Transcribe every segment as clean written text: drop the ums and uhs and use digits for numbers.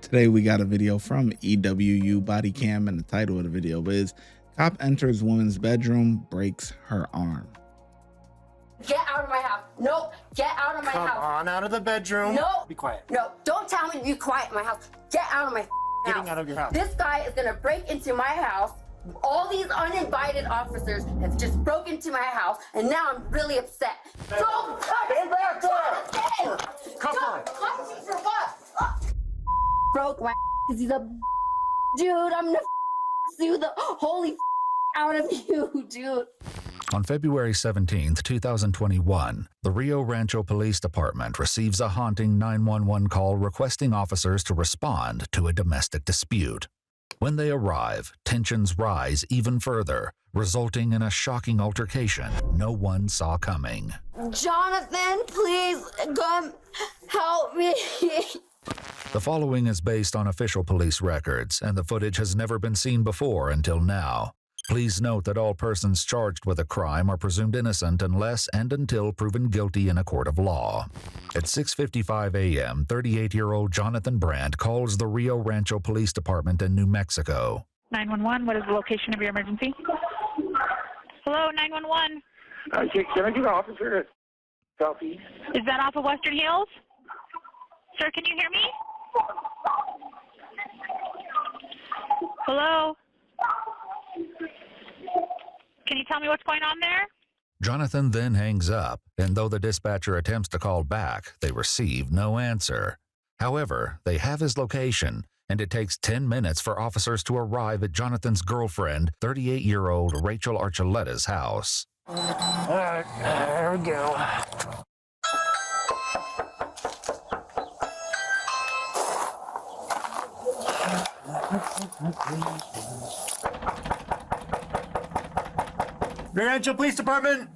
Today we got a video from EWU Body Cam, and the title of the video is "Cop Enters Woman's Bedroom, Breaks Her Arm." Get out of my house. No, get out of my house. Come on out of the bedroom. No. Be quiet. No, don't tell me to be quiet in my house. Get out of my house. Getting out of your house. This guy is gonna break into my house. All these uninvited officers have just broken into my house, and now I'm really upset. Don't touch me! Cover. Touch me for what? Broke my because he's a dude. I'm gonna sue the holy out of you, dude. On February 17, 2021, the Rio Rancho Police Department receives a haunting 911 call requesting officers to respond to a domestic dispute. When they arrive, tensions rise even further, resulting in a shocking altercation no one saw coming. Jonathan, please come help me. The following is based on official police records, and the footage has never been seen before until now. Please note that all persons charged with a crime are presumed innocent unless and until proven guilty in a court of law. At 6:55 a.m., 38-year-old Jonathan Brandt calls the Rio Rancho Police Department in New Mexico. 911, what is the location of your emergency? Hello, 911. Can I get an officer at Southeast? Is that off of Western Hills? Sir, can you hear me? Hello? Can you tell me what's going on there? Jonathan then hangs up, and though the dispatcher attempts to call back, they receive no answer. However, they have his location, and it takes 10 minutes for officers to arrive at Jonathan's girlfriend, 38-year-old Rachel Archuletta's house. All right, there we go. Rio Rancho Police Department.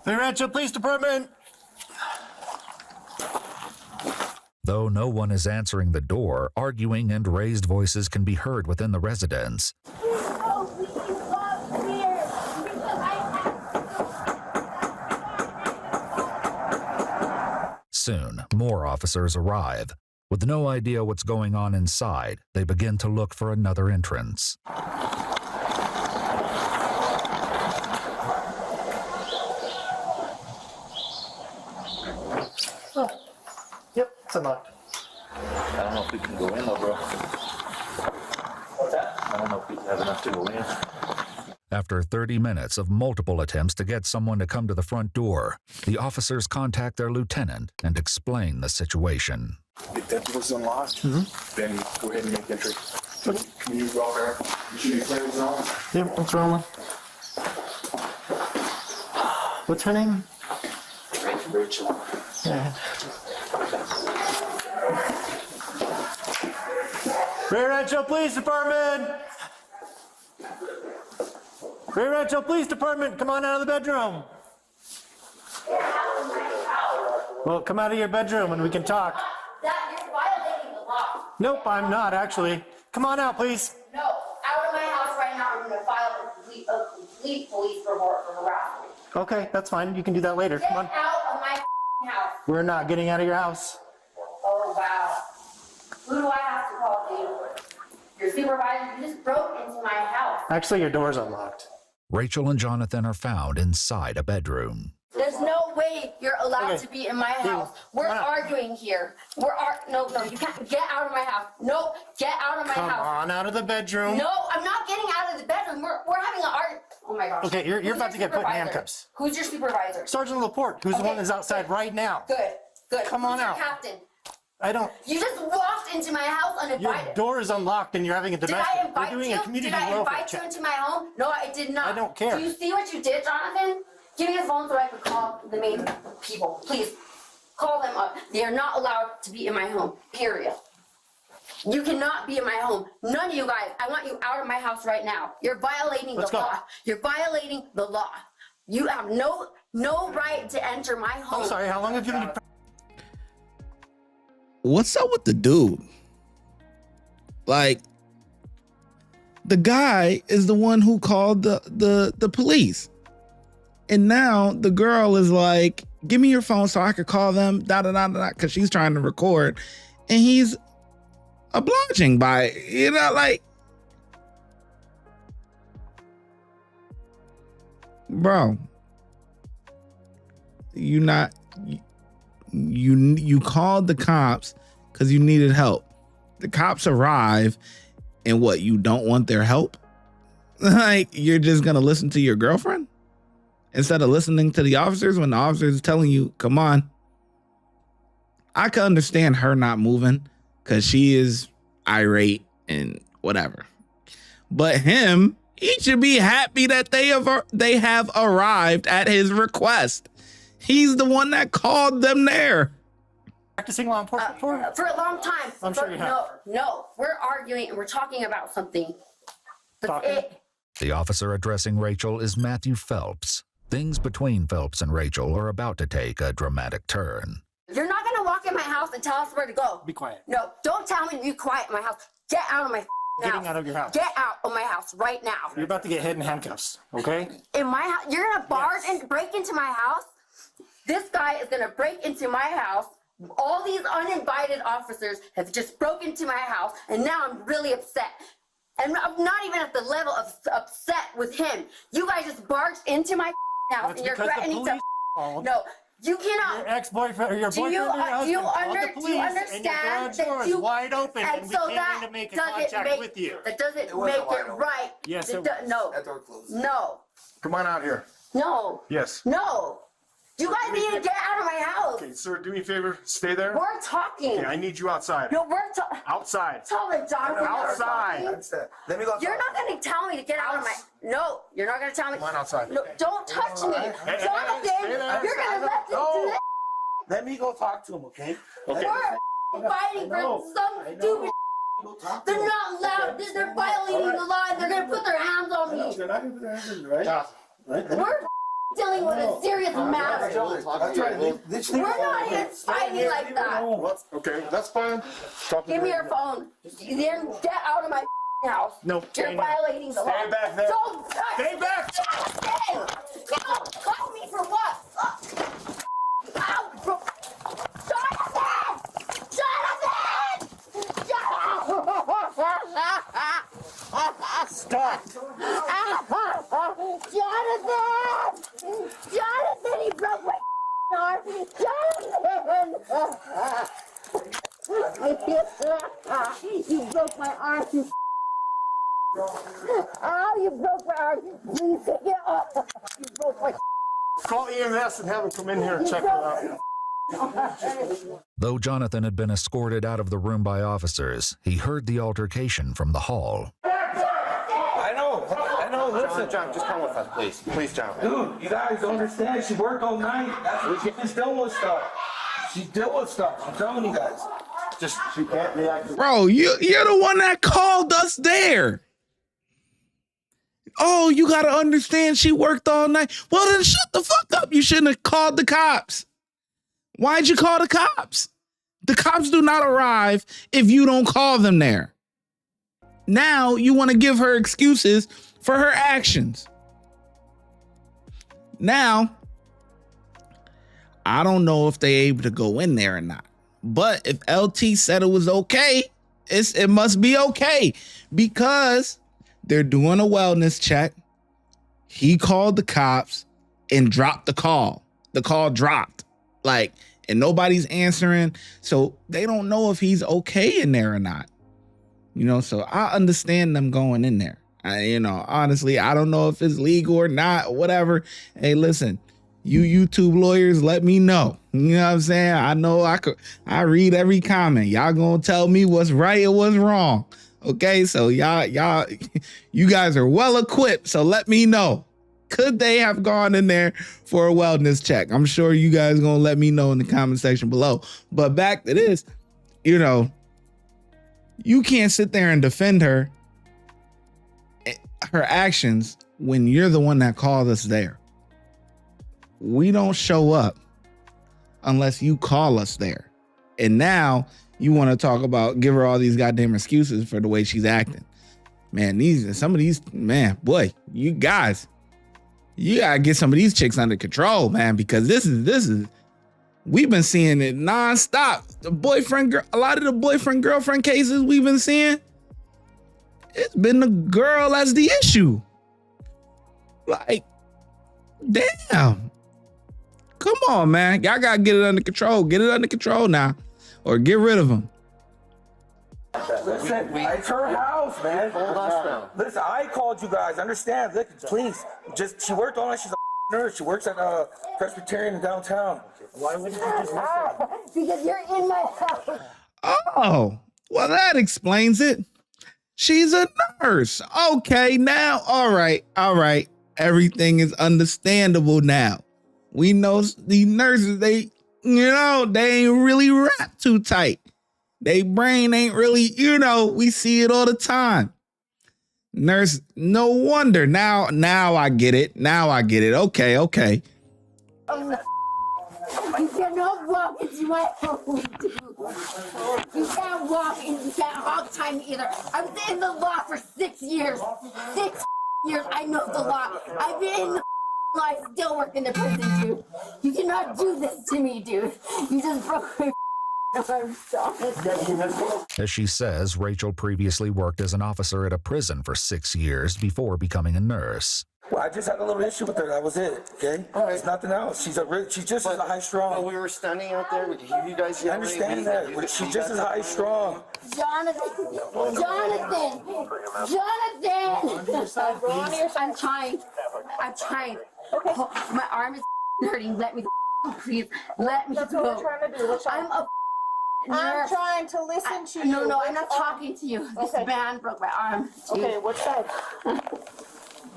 Rio Rancho Police Department. Though no one is answering the door, arguing and raised voices can be heard within the residence. Soon, more officers arrive. With no idea what's going on inside, they begin to look for another entrance. Oh. Yep, it's unlocked. I don't know if we can go in though, bro. What's that? I don't know if we have enough to go in. After 30 minutes of multiple attempts to get someone to come to the front door, the officers contact their lieutenant and explain the situation. If that door's unlocked, then go ahead and make entry. Can you go there? You should be playing zone. Yep, what's wrong? What's her name? Rachel. Yeah. Rio Rancho Police Department! Rio Rancho Police Department, come on out of the bedroom. Well, come out of your bedroom and we can talk. That you're violating the law. Nope, I'm not actually. Come on out, please. No, out of my house right now. I'm gonna file a complete police report for harassment. Okay, that's fine. You can do that later. Get Come on. out of my house. We're not getting out of your house. Oh wow. Who do I have to call to you? Your supervisor, you just broke into my house. Actually, your door's unlocked. Rachel and Jonathan are found inside a bedroom. There's no way you're allowed to be in my house. We're come on. arguing here. No, you can't. Get out of my house. No, get out of my Come house. on out of the bedroom. No, I'm not getting out of the bedroom. We're having an argument. Oh my gosh. Okay, you're Who's about your to get put in supervisor? handcuffs. Who's your supervisor? Sergeant Laporte, who's the one that's outside right now. Good. Come on Who's your out. captain? I don't. You just walked into my house Your uninvited. door is unlocked and you're having a Did domestic. I invite We're doing you? a community Did I welfare invite you check. into my home? No, I did not. I don't care. Do you see what you did, Jonathan? Give me a phone so I can call the main people. Please, call them up. They are not allowed to be in my home, period. You cannot be in my home. None of you guys. I want you out of my house right now. You're violating the law. You're violating the law. You have no right to enter my home. I'm sorry, how long have you been... What's up with the dude? Like, the guy is the one who called the police. And now the girl is like, give me your phone so I could call them, because she's trying to record. And he's obliging by it, you know, like, bro, you called the cops because you needed help. The cops arrive, and what, you don't want their help? Like, you're just gonna listen to your girlfriend instead of listening to the officers when the officers are telling you, come on. I can understand her not moving because she is irate and whatever. But him, he should be happy that they have arrived at his request. He's the one that called them there. Practicing law enforcement for a long time. I'm sure you have. No, we're arguing and we're talking about something. The officer addressing Rachel is Matthew Phelps. Things between Phelps and Rachel are about to take a dramatic turn. You're not gonna walk in my house and tell us where to go. Be quiet. No, don't tell me to be quiet in my house. Get out of my house. Getting out of your house. Get out of my house right now. You're about to get hit in handcuffs, okay? In my house, you're gonna barge and break into my house? This guy is gonna break into my house. All these uninvited officers have just broken into my house, and now I'm really upset. And I'm not even at the level of upset with him. You guys just barged into my house, That's and you're because the threatening police to. called. No, you cannot. Your ex-boyfriend or your Do boyfriend you, or your husband do you, called the do you police, understand and your garage that door is you wide open, and we so can't that even make a doesn't contact make, with you. That doesn't It make wasn't wide it open. right. Yes, It it do- was. No, That door closed. no, Come on out here. no, Yes. no. You guys need to get out of my house. Okay, sir, do me a favor. Stay there. We're talking. Okay, I need you outside. No, we're talking. Outside. Tell me, Jonathan. Outside. That's it. Let me go outside. You're not going to tell me to get out of my. No, you're not going to tell me. Come on outside. No, don't touch me. Hey, hey, Jonathan, stay there. you're going to let this No. do that. Let me go talk to him, okay? Okay. We're fighting for some stupid. Go talk to They're him. not allowed. They're violating the law. And they're going to put their hands on me. They're not gonna put their hands on you, right? We're dealing with a serious matter. That's right. We're not even fighting like that. Okay, that's fine. Talk to Give me me. your phone. Then get out of my house. No, You're stay now. violating the law. Stay back there. Don't touch Stay back. Hey, call me for what? Ow, bro. Stop. Jonathan, he broke my arm. Jonathan! You broke my arm. Oh, you broke my arm. Please take it off. You broke my. Call EMS and have them come in here and check her out. Though Jonathan had been escorted out of the room by officers, he heard the altercation from the hall. I know, listen. John, just come with us, please. Please, John. Dude, you guys don't understand. She worked all night. She's dealing with stuff. She's dealing with stuff. I'm telling you guys. Just She can't react. Bro, you're the one that called us there. Oh, you got to understand she worked all night. Well, then shut the fuck up. You shouldn't have called the cops. Why'd you call the cops? The cops do not arrive if you don't call them there. Now you want to give her excuses for her actions. Now, I don't know if they're able to go in there or not. But if LT said it was okay, it must be okay because they're doing a wellness check. He called the cops and dropped the call. The call dropped, and nobody's answering. So they don't know if he's okay in there or not. So I understand them going in there. Honestly, I don't know if it's legal or not, whatever. Hey, listen, you YouTube lawyers, let me know. You know what I'm saying? I know I read every comment. Y'all gonna tell me what's right and what's wrong. Okay, so y'all, you guys are well equipped. So let me know. Could they have gone in there for a wellness check? I'm sure you guys gonna let me know in the comment section below. But back to this, you can't sit there and defend her actions when you're the one that called us there. We don't show up unless you call us there. And now you want to talk about, give her all these goddamn excuses for the way she's acting. Man, some of these, boy, you guys You gotta get some of these chicks under control, man, because this is we've been seeing it nonstop. A lot of the boyfriend girlfriend cases we've been seeing, it's been the girl as the issue. Like, damn. Come on, man. Y'all gotta get it under control. Get it under control now, or get rid of them. Listen, it's her house, man. Listen, I called you guys. Understand? Look, please. She worked all night. She's a nurse. She works at Presbyterian in downtown. Why wouldn't you just listen? Because you're in my house. Oh, well, that explains it. She's a nurse. Okay, now, all right. Everything is understandable now. We know these nurses, they ain't really wrapped too tight. They brain ain't really, we see it all the time. Nurse, no wonder. Now I get it. Okay. You cannot walk into my home, dude. You can't walk and you can't hog time me either. I was in the law for 6 years. 6 years, I know the law. I've been in the law, I still work in the prison, dude. You cannot do this to me, dude. You just broke my arm. As she says, Rachel previously worked as an officer at a prison for 6 years before becoming a nurse. Well, I just had a little issue with her. That was it. Okay. All right. It's nothing else. She's just as high strong. We were standing out there. We could hear you guys I yelling. understand that. But she's just as high strong. Jonathan! I'm trying. Okay. My arm is hurting. Let me please. Let me That's what go. we're trying to do. I'm trying to listen to you. No, I'm not talking to you. This man broke my arm. Dude. Okay, which side?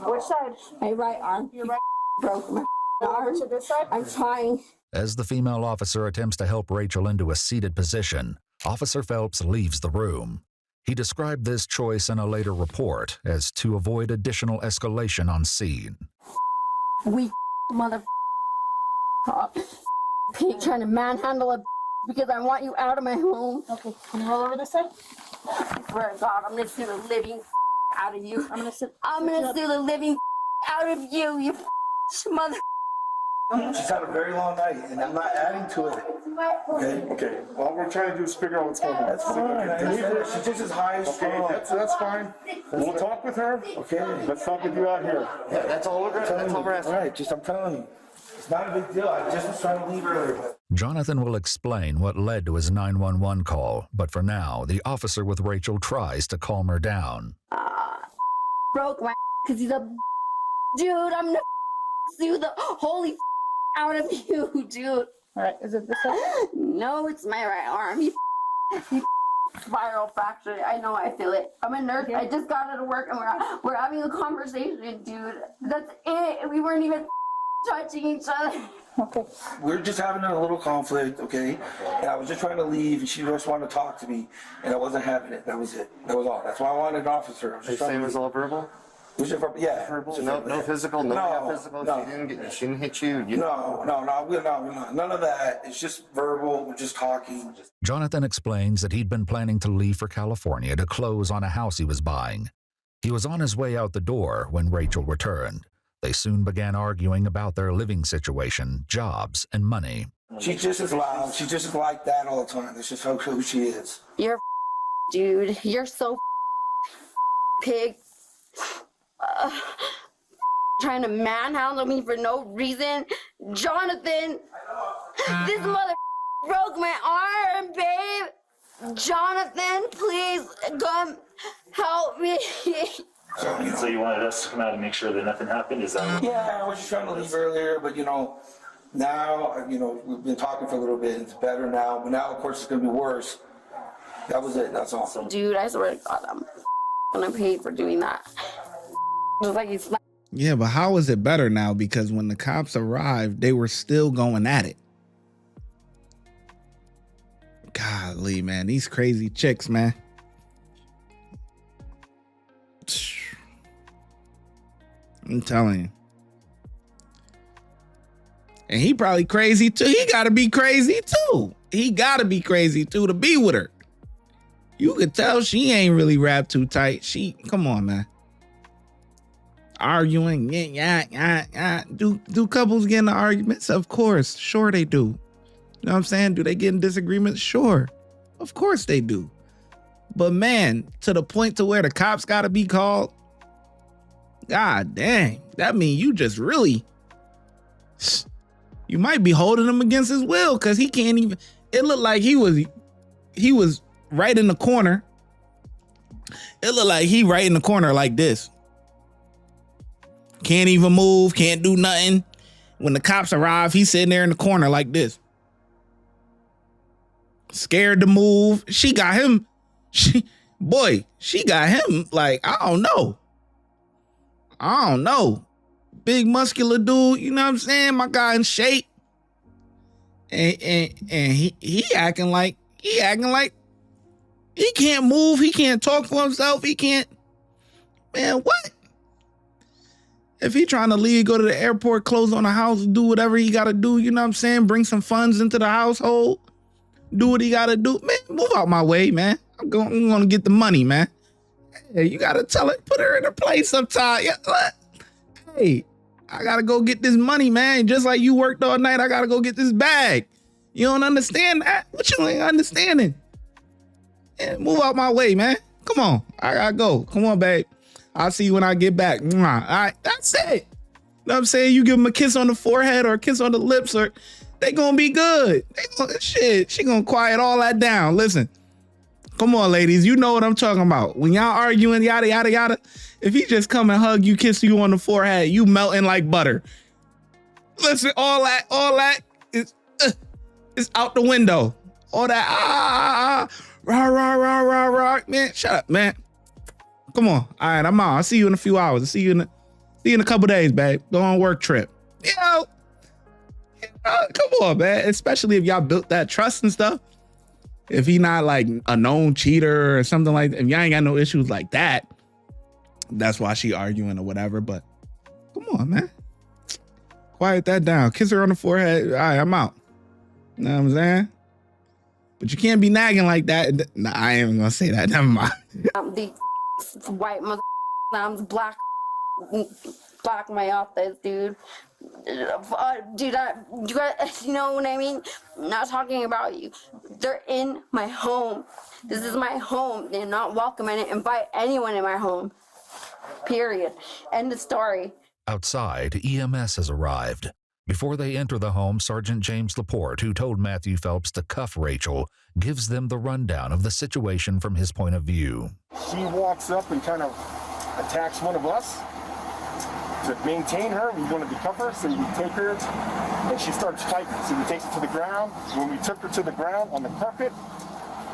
Which side? My right arm. Your right. Broke my arm. To this side? I'm trying. As the female officer attempts to help Rachel into a seated position, Officer Phelps leaves the room. He described this choice in a later report as to avoid additional escalation on scene. Weak mother pig trying to manhandle a because I want you out of my home. Okay, can you roll over this side? I swear to God, I'm gonna sue the living out of you. I'm gonna sue the living out of you, you mother. She's had a very long night, and I'm not adding to it. Okay. All we're trying to do is figure out what's going on. That's fine. She's just as high as strong. That's fine. We'll talk with her. Okay. Let's talk with you out here. Yeah, that's all we're asking. All right, I'm telling you. It's not a big deal. I just was trying to leave earlier. Jonathan will explain what led to his 911 call, but for now, the officer with Rachel tries to calm her down. Broke my because he's a dude. I'm gonna sue the holy out of you, dude. All right, is it this side? No, it's my right arm. He spiral fractured. I know, I feel it. I'm a nurse. I just got out of work and we're having a conversation, dude. That's it. We weren't even touching each other. Okay. We're just having a little conflict, okay? And I was just trying to leave, and she just wanted to talk to me, and I wasn't having it. That was it. That was all. That's why I wanted an officer. Are you saying it was all verbal? Was it verbal? Yeah. Verbal? So no physical, no physical. No. She didn't hit you. No, none of that. It's just verbal. We're just talking. Jonathan explains that he'd been planning to leave for California to close on a house he was buying. He was on his way out the door when Rachel returned. They soon began arguing about their living situation, jobs, and money. She's just as loud. She's just like that all the time. That's just who she is. You're dude. You're so pig. Trying to manhandle me for no reason. Jonathan, this mother broke my arm, babe. Jonathan, please come help me. So you wanted us to come out and make sure that nothing happened? Is that what? Yeah, I was just trying to leave earlier, but now, we've been talking for a little bit. It's better now, but now, of course, it's going to be worse. That was it. That's all. Dude, I swear to God, I'm gonna pay for doing that. Just like he's. Yeah, but how is it better now? Because when the cops arrived, they were still going at it. Golly, man, these crazy chicks, man. I'm telling you. And he probably crazy too. He gotta be crazy too. He gotta be crazy too to be with her. You could tell she ain't really wrapped too tight. Come on, man. arguing. Do couples get in arguments? Of course. Sure they do. You know what I'm saying? Do they get in disagreements? Sure. Of course they do. But man, to the point to where the cops gotta be called, God dang, that mean you just really, you might be holding him against his will, because he can't even, it looked like he was right in the corner. It looked like he right in the corner like this. Can't even move, can't do nothing. When the cops arrive, he's sitting there in the corner like this. Scared to move. She got him like, I don't know. Big muscular dude, you know what I'm saying? My guy in shape. And he acting like he can't move, he can't talk for himself, he can't. Man, what? If he trying to leave, go to the airport, close on the house, do whatever he gotta do, you know what I'm saying? Bring some funds into the household. Do what he gotta do. Man, move out my way, man. I'm gonna get the money, man. Hey, you gotta tell it, put her in her place sometime. Yeah, hey, I gotta go get this money, man. Just like you worked all night, I gotta go get this bag. You don't understand that? What you ain't understanding? Yeah, move out my way, man. Come on, I gotta go. Come on, babe. I'll see you when I get back. All right, that's it. You know what I'm saying? You give them a kiss on the forehead or a kiss on the lips, or they gonna be good. She gonna quiet all that down. Listen, come on, ladies. You know what I'm talking about. When y'all arguing, yada, yada, yada, if he just come and hug you, kiss you on the forehead, you melting like butter. Listen, all that is out the window. All that, rah, man, shut up, man. Come on. All right, I'm out. I'll see you in a few hours. I'll see you in a couple days, babe. Go on a work trip. Come on, man. Especially if y'all built that trust and stuff. If he not like a known cheater or something like that, if y'all ain't got no issues like that, that's why she arguing or whatever. But come on, man. Quiet that down. Kiss her on the forehead. All right, I'm out. You know what I'm saying? But you can't be nagging like that. Nah, I ain't even gonna say that. Never mind. The white mother, black my office, dude. Dude, you know what I mean? I'm not talking about you. They're in my home. This is my home. They're not welcome. I didn't invite anyone in my home. Period. End of story. Outside, EMS has arrived. Before they enter the home, Sergeant James Laporte, who told Matthew Phelps to cuff Rachel, gives them the rundown of the situation from his point of view. She walks up and kind of attacks one of us. To maintain her, we wanted to cuff her, so we take her, and she starts fighting. So we take her to the ground. When we took her to the ground on the carpet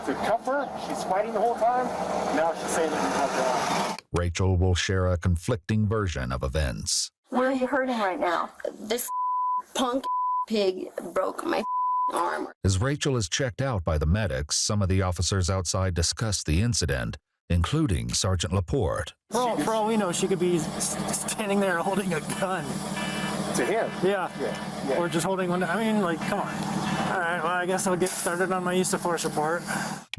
to cuff her, she's fighting the whole time. Now she's saying that we cuff her off. Rachel will share a conflicting version of events. Where are you hurting right now? This punk pig broke my arm. As Rachel is checked out by the medics, some of the officers outside discuss the incident, including Sergeant Laporte. For all we know, she could be standing there holding a gun. To him? Yeah. Or just holding one. I mean, like, come on. All right, well, I guess I'll get started on my use of force report.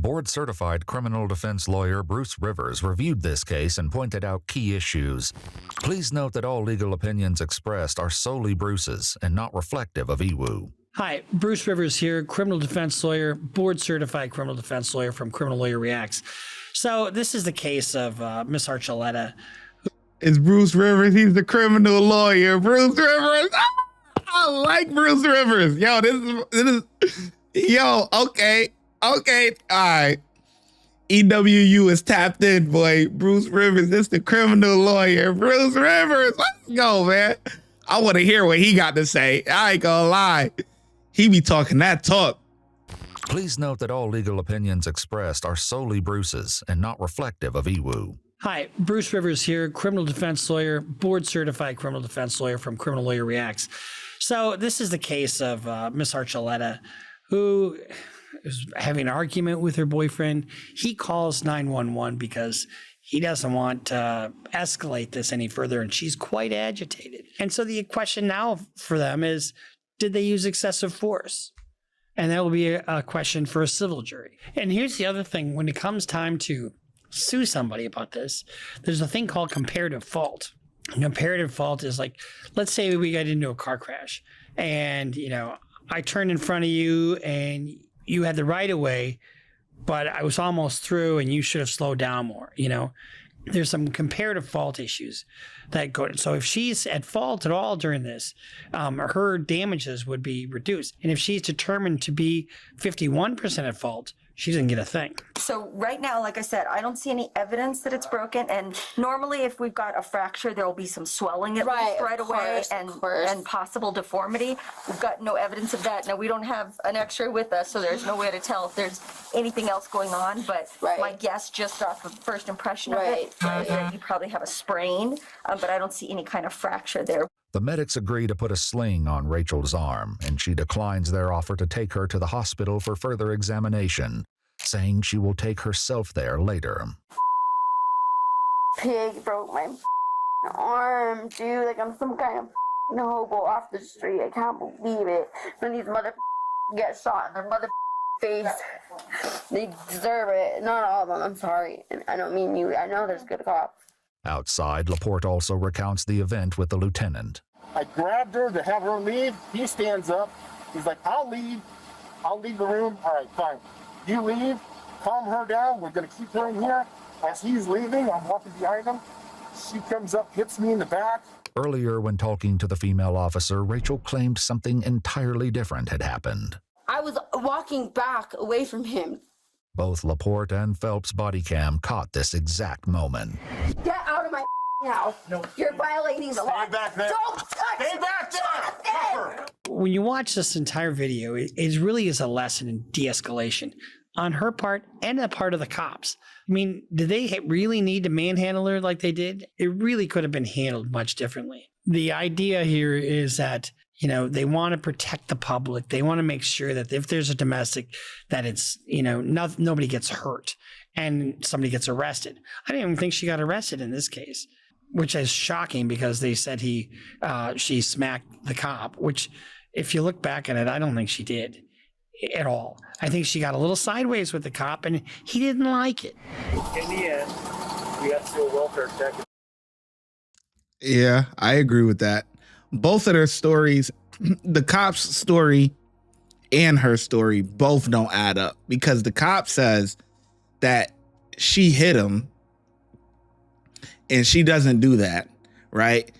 Board-certified criminal defense lawyer Bruce Rivers reviewed this case and pointed out key issues. Please note that all legal opinions expressed are solely Bruce's and not reflective of EWU. Hi, Bruce Rivers here, criminal defense lawyer, board-certified criminal defense lawyer from Criminal Lawyer Reacts. So this is the case of Miss Archuleta. It's Bruce Rivers. He's the criminal lawyer. Bruce Rivers. I like Bruce Rivers. Yo, this is yo, okay. All right. EWU is tapped in, boy. Bruce Rivers, this the criminal lawyer. Bruce Rivers. Let's go, man. I want to hear what he got to say. I ain't gonna lie. He be talking that talk. Please note that all legal opinions expressed are solely Bruce's and not reflective of EWU. Hi, Bruce Rivers here, criminal defense lawyer, board-certified criminal defense lawyer from Criminal Lawyer Reacts. So this is the case of Miss Archuleta, who is having an argument with her boyfriend. He calls 911 because he doesn't want to escalate this any further, and she's quite agitated. And so the question now for them is, did they use excessive force? And that will be a question for a civil jury. And here's the other thing. When it comes time to sue somebody about this, there's a thing called comparative fault. Comparative fault is like, let's say we got into a car crash and, I turned in front of you and you had the right of way, but I was almost through and you should have slowed down more, There's some comparative fault issues that go. So if she's at fault at all during this, her damages would be reduced. And if she's determined to be 51% at fault, she doesn't get a thing. So right now, like I said, I don't see any evidence that it's broken. And normally if we've got a fracture, there will be some swelling at least right away and possible deformity. We've got no evidence of that. Now, we don't have an x-ray with us, so there's no way to tell if there's anything else going on. But my guess, just off of first impression of it, is that you probably have a sprain, but I don't see any kind of fracture there. The medics agree to put a sling on Rachel's arm, and she declines their offer to take her to the hospital for further examination, saying she will take herself there later. Pig broke my arm, dude. Like I'm some kind of hobo off the street. I can't believe it. When these get shot in their face, they deserve it. Not all of them. I'm sorry. I don't mean you. I know there's good cops. Outside, Laporte also recounts the event with the lieutenant. I grabbed her to have her leave. He stands up. He's like, I'll leave the room. All right, fine. You leave, calm her down. We're going to keep her in here. As he's leaving, I'm walking behind him. She comes up, hits me in the back. Earlier, when talking to the female officer, Rachel claimed something entirely different had happened. I was walking back away from him. Both Laporte and Phelps' body cam caught this exact moment. Get out of my house. No. You're violating the law. Stay back there. Don't touch Stay back there. When you watch this entire video, it really is a lesson in de-escalation on her part and the part of the cops. I mean, did they really need to manhandle her like they did? It really could have been handled much differently. The idea here is that they want to protect the public. They want to make sure that if there's a domestic, that it's, nobody gets hurt and somebody gets arrested. I didn't even think she got arrested in this case, which is shocking because they said she smacked the cop, which if you look back at it, I don't think she did at all. I think she got a little sideways with the cop and he didn't like it. In the end, we got to do a welfare check. Yeah, I agree with that. Both of their stories, the cop's story and her story, both don't add up because the cop says that she hit him and she doesn't do that, right?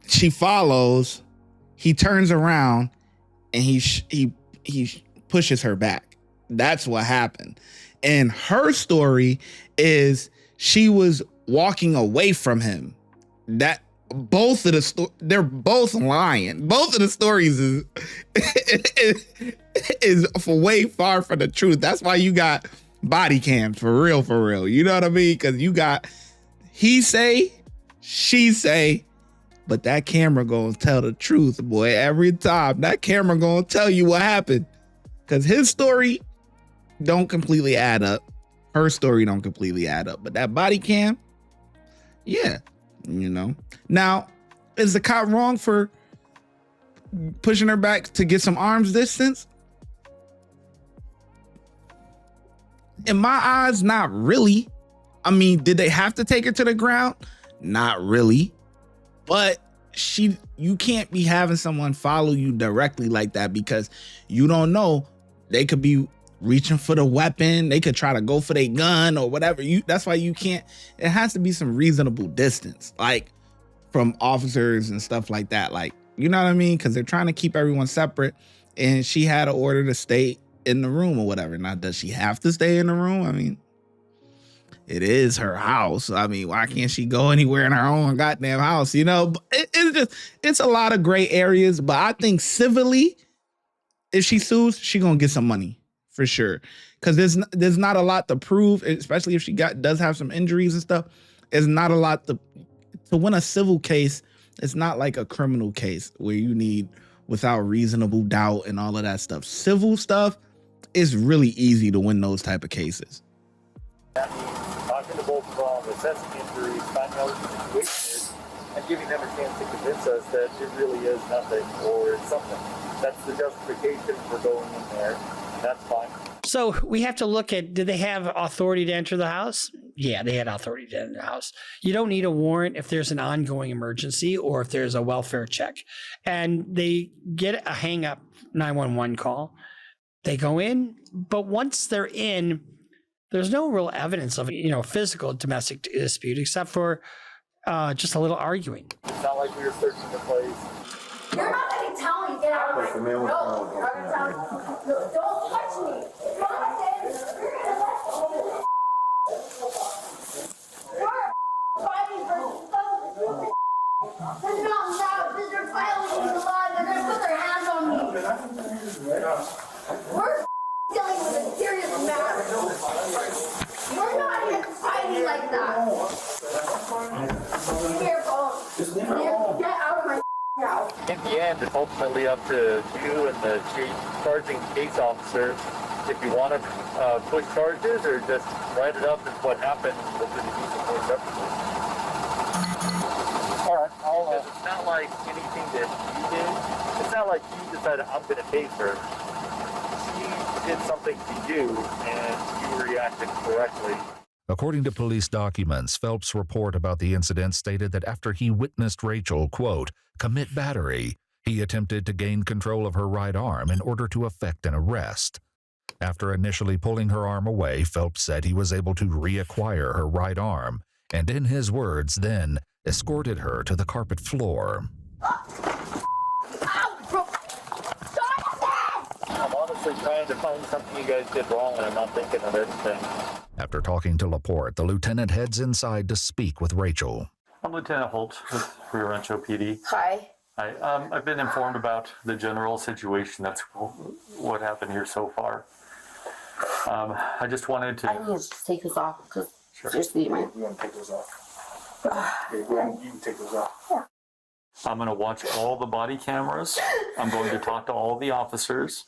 She follows, he turns around and he pushes her back. That's what happened. And her story is she was walking away from him. That both of they're both lying. Both of the stories is way far from the truth. That's why you got body cams for real. You know what I mean? Because you got he say, she say, but that camera gonna tell the truth, boy. Every time that camera gonna tell you what happened. Because his story don't completely add up. Her story don't completely add up. But that body cam, yeah. Now, is the cop wrong for pushing her back to get some arm's distance? In my eyes, not really. I mean, did they have to take her to the ground? Not really. But you can't be having someone follow you directly like that because you don't know. They could be reaching for the weapon. They could try to go for their gun or whatever. That's why you can't. It has to be some reasonable distance, like from officers and stuff like that. Like, you know what I mean? Because they're trying to keep everyone separate. And she had an order to stay in the room or whatever. Now, does she have to stay in the room? I mean, it is her house. I mean, why can't she go anywhere in her own goddamn house? It's a lot of gray areas. But I think civilly, if she sues, she gonna get some money for sure. Because there's not a lot to prove, especially if she does have some injuries and stuff. There's not a lot to win a civil case. It's not like a criminal case where you need without reasonable doubt and all of that stuff. Civil stuff is really easy to win those type of cases. That means talking to both of them, assessing injuries, finding out what the situation is, and giving them a chance to convince us that it really is nothing or it's something. That's the justification for going in there. That's fine. So we have to look at, did they have authority to enter the house? yeah, they had authority to enter the house. You don't need a warrant if there's an ongoing emergency or if there's a welfare check. And they get a hang up 911 call. They go in, but once they're in, there's no real evidence of, physical domestic dispute except for just a little arguing. It's not like we were searching the place. You're not going to tell me, get out of my room. No, you're not going to tell me. No, don't touch me. We're fighting for something. They're not loud. They're violating the law. They're going to put their hands on me. We're dealing with a serious matter. We're not even fighting like that. Give me your phone. Get out of my house. In the end, it's ultimately up to you and the charging case officer if you want to push charges or just write it up as what happened with the use of force separately. All right, Because it's not like anything that you did. It's not like you decided, I'm going to tase her. She did something to you, and you reacted correctly. According to police documents, Phelps' report about the incident stated that after he witnessed Rachel, quote, commit battery, he attempted to gain control of her right arm in order to effect an arrest. After initially pulling her arm away, Phelps said he was able to reacquire her right arm, and in his words, then escorted her to the carpet floor. I'm honestly trying to find something you guys did wrong, and I'm not thinking of anything. After talking to Laporte, the lieutenant heads inside to speak with Rachel. I'm Lieutenant Holt with Rio Rancho PD. Hi. Hi. I've been informed about the general situation. That's what happened here so far. I just wanted to... I need to take this off because seriously, you want to take those off? Okay, go ahead, you can take those off. Yeah. I'm going to watch all the body cameras. I'm going to talk to all the officers.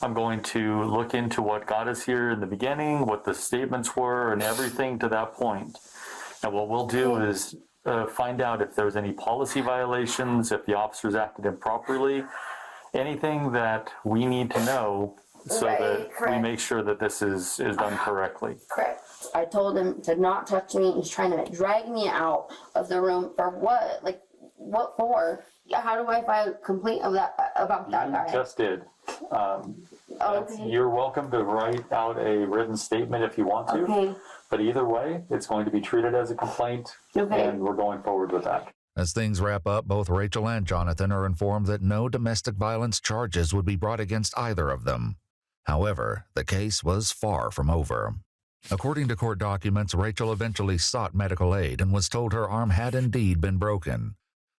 I'm going to look into what got us here in the beginning, what the statements were, and everything to that point. And what we'll do is find out if there's any policy violations, if the officers acted improperly, anything that we need to know so that we make sure that this is done correctly. Correct. I told him to not touch me. He's trying to drag me out of the room for what? Like, what for? How do I file a complaint about that guy? Just did. Okay. You're welcome to write out a written statement if you want to. Okay. But either way, it's going to be treated as a complaint, and we're going forward with that. As things wrap up, both Rachel and Jonathan are informed that no domestic violence charges would be brought against either of them. However, the case was far from over. According to court documents, Rachel eventually sought medical aid and was told her arm had indeed been broken.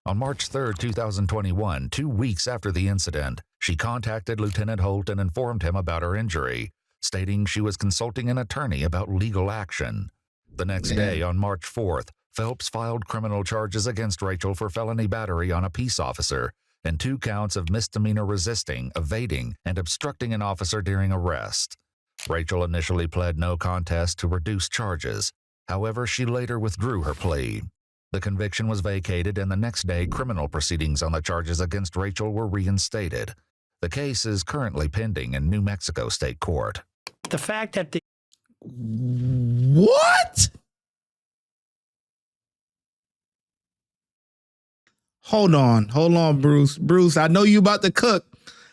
On March 3, 2021, 2 weeks after the incident, she contacted Lieutenant Holt and informed him about her injury, stating she was consulting an attorney about legal action. The next day, on March 4th, Phelps filed criminal charges against Rachel for felony battery on a peace officer and 2 counts of misdemeanor resisting, evading, and obstructing an officer during arrest. Rachel initially pled no contest to reduce charges. However, she later withdrew her plea. The conviction was vacated, and the next day, criminal proceedings on the charges against Rachel were reinstated. The case is currently pending in New Mexico State Court. The fact that the... What? Hold on, Bruce. Bruce, I know you about to cook.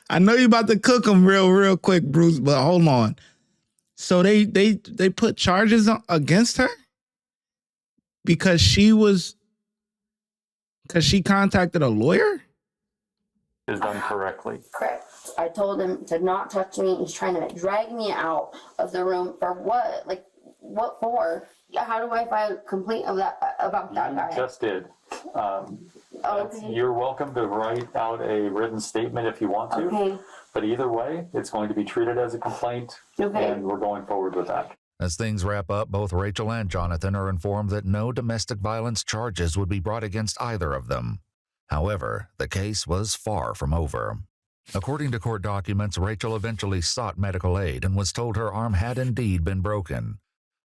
I know you about to cook them real quick, Bruce, but hold on. So they put charges against her because she contacted a lawyer? Is done correctly. Correct. I told him to not touch me. He's trying to drag me out of the room for what? Like, what for? How do I file a complaint about that guy? Just did. Okay. You're welcome to write out a written statement if you want to. Okay. But either way, it's going to be treated as a complaint, and we're going forward with that. As things wrap up, both Rachel and Jonathan are informed that no domestic violence charges would be brought against either of them. However, the case was far from over. According to court documents, Rachel eventually sought medical aid and was told her arm had indeed been broken.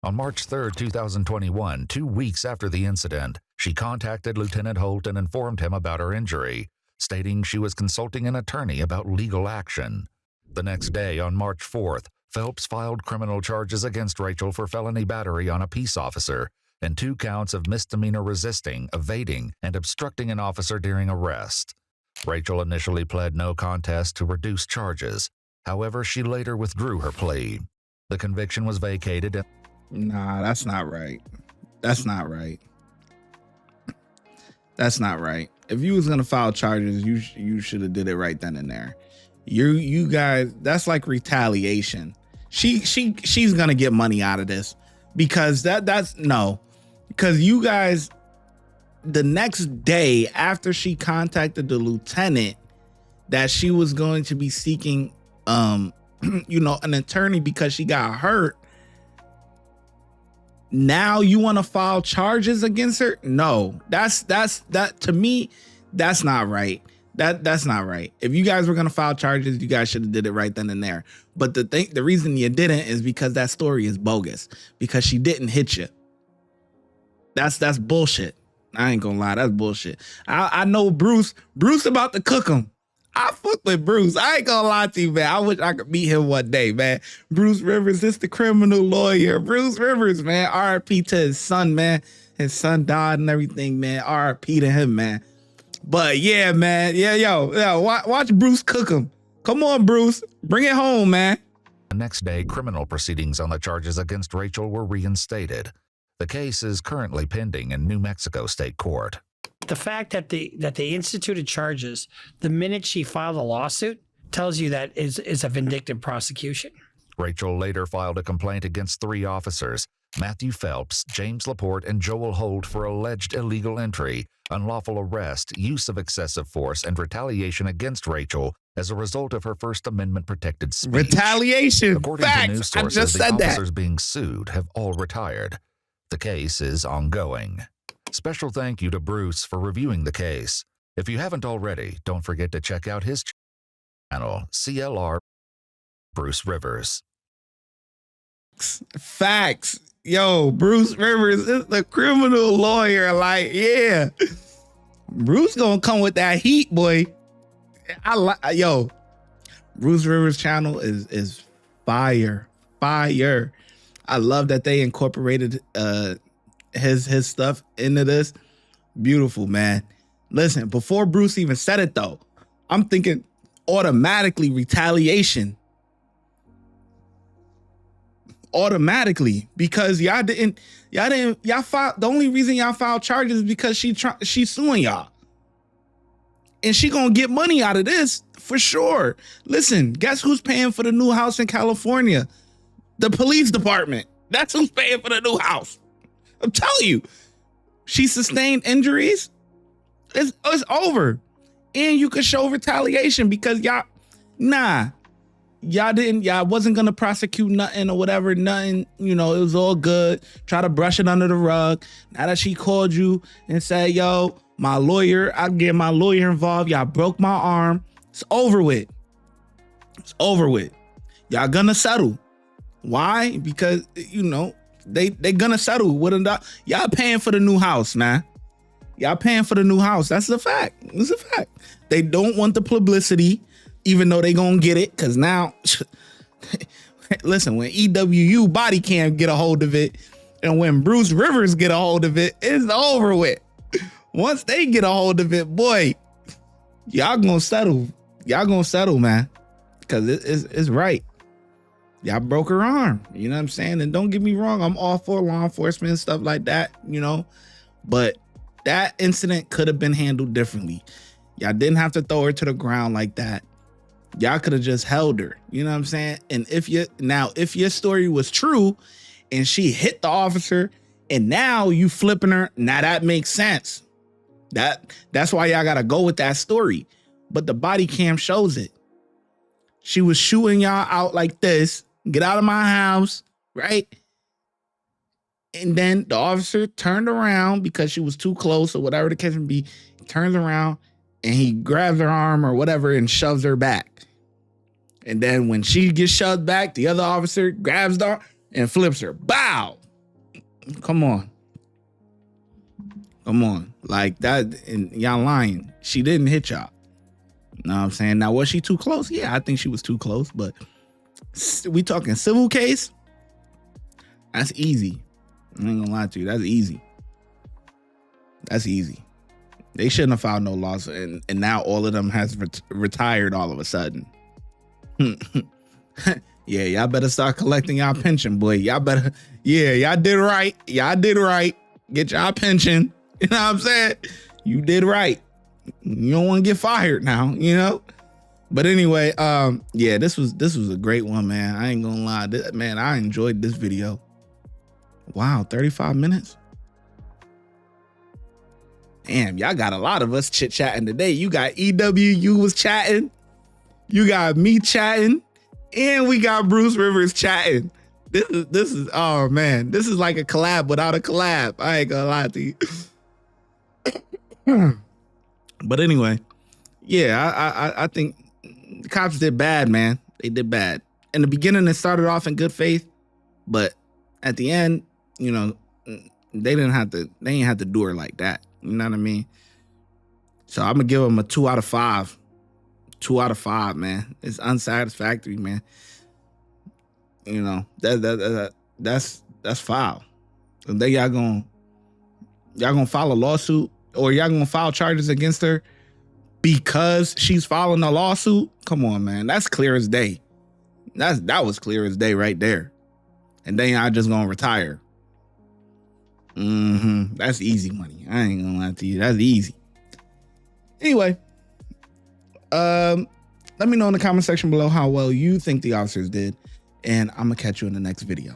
On March 3, 2021, 2 weeks after the incident, she contacted Lieutenant Holt and informed him about her injury, stating she was consulting an attorney about legal action. The next day, on March 4th, Phelps filed criminal charges against Rachel for felony battery on a peace officer and 2 counts of misdemeanor resisting, evading, and obstructing an officer during arrest. Rachel initially pled no contest to reduce charges. However, she later withdrew her plea. The conviction was vacated. Nah, that's not right. That's not right. That's not right. If you was gonna file charges, you should have did it right then and there. You guys, that's like retaliation. She's gonna get money out of this because that's no, because you guys, the next day after she contacted the lieutenant that she was going to be seeking an attorney because she got hurt. Now you want to file charges against her? No, that to me, that's not right. That's not right. If you guys were gonna file charges, you guys should have did it right then and there. But the reason you didn't is because that story is bogus. Because she didn't hit you. That's bullshit. I ain't gonna lie, that's bullshit. I know Bruce about to cook him. I fuck with Bruce. I ain't gonna lie to you, man. I wish I could meet him one day, man. Bruce Rivers is the criminal lawyer. Bruce Rivers, man. RIP to his son, man. His son died and everything, man. RIP to him, man. But yeah, man. Yeah, yo, watch Bruce cook him. Come on, Bruce. Bring it home, man. The next day, criminal proceedings on the charges against Rachel were reinstated. The case is currently pending in New Mexico State Court. The fact that they instituted charges the minute she filed a lawsuit tells you that is a vindictive prosecution. Rachel later filed a complaint against 3 officers, Matthew Phelps, James Laporte, and Joel Holt, for alleged illegal entry, unlawful arrest, use of excessive force, and retaliation against Rachel as a result of her First Amendment protected speech. Retaliation. According Facts. to news sources, I just said the that. officers being sued have all retired. The case is ongoing. Special thank you to Bruce for reviewing the case. If you haven't already, don't forget to check out his channel, CLR Bruce Rivers. Facts. Yo, Bruce Rivers is the criminal lawyer. Like, yeah. Bruce gonna come with that heat, boy. Bruce Rivers channel is fire. Fire. I love that they incorporated his stuff into this. Beautiful, man. Listen, before Bruce even said it though, I'm thinking automatically retaliation. Automatically, because y'all filed. The only reason y'all filed charges is because she's suing y'all, and she gonna get money out of this for sure. Listen, guess who's paying for the new house in California? The police department. That's who's paying for the new house. I'm telling you, she sustained injuries. It's over, and you could show retaliation because y'all wasn't gonna prosecute nothing or whatever, nothing, it was all good. Try to brush it under the rug. Now that she called you and said, yo, my lawyer, I get my lawyer involved. Y'all broke my arm. It's over with. It's over with. Y'all gonna settle. Why? Because, they gonna settle with y'all paying for the new house, man. Y'all paying for the new house. That's a fact. It's a fact. They don't want the publicity, even though they gonna get it, because now, listen, when EWU body cam get a hold of it, and when Bruce Rivers get a hold of it, it's over with. Once they get a hold of it, boy, y'all gonna settle. Y'all gonna settle, man, because it's right. Y'all broke her arm, you know what I'm saying? And don't get me wrong, I'm all for law enforcement and stuff like that, but that incident could have been handled differently. Y'all didn't have to throw her to the ground like that. Y'all could have just held her, you know what I'm saying? And if your story was true and she hit the officer and now you flipping her, now that makes sense. That's why y'all gotta go with that story. But the body cam shows it. She was shooting y'all out like this. Get out of my house, right? And then the officer turned around because she was too close or whatever the case may be. He turns around and he grabs her arm or whatever and shoves her back. And then when she gets shoved back, the other officer grabs her and flips her. Bow! Come on. Like that, and y'all lying. She didn't hit y'all. You know what I'm saying? Now, was she too close? Yeah, I think she was too close, but We talking civil case? That's easy. I ain't gonna lie to you. That's easy. That's easy. They shouldn't have filed no lawsuit, and now all of them has retired all of a sudden. Yeah, y'all better start collecting y'all pension, boy. Y'all better, y'all did right. Y'all did right. Get y'all pension. You know what I'm saying? You did right. You don't want to get fired now, you know? But anyway, yeah, this was a great one, man. I ain't gonna lie. Man, I enjoyed this video. Wow, 35 minutes. Damn, y'all got a lot of us chit-chatting today. You got EWU was chatting. You got me chatting. And we got Bruce Rivers chatting. This is oh man, this is like a collab without a collab. I ain't gonna lie to you. But anyway, yeah, I think the cops did bad, man. They did bad. In the beginning, it started off in good faith, but at the end, you know, they ain't have to do her like that. You know what I mean? So I'm gonna give them a 2 out of 5. 2 out of 5, man. It's unsatisfactory, man. You know, that's foul. And then y'all gonna file a lawsuit, or y'all gonna file charges against her because she's filing a lawsuit? Come on, man. That's clear as day. That was clear as day right there. And then y'all just gonna retire. That's easy money. I ain't gonna lie to you. That's easy. Anyway, let me know in the comment section below how well you think the officers did, and I'm gonna catch you in the next video.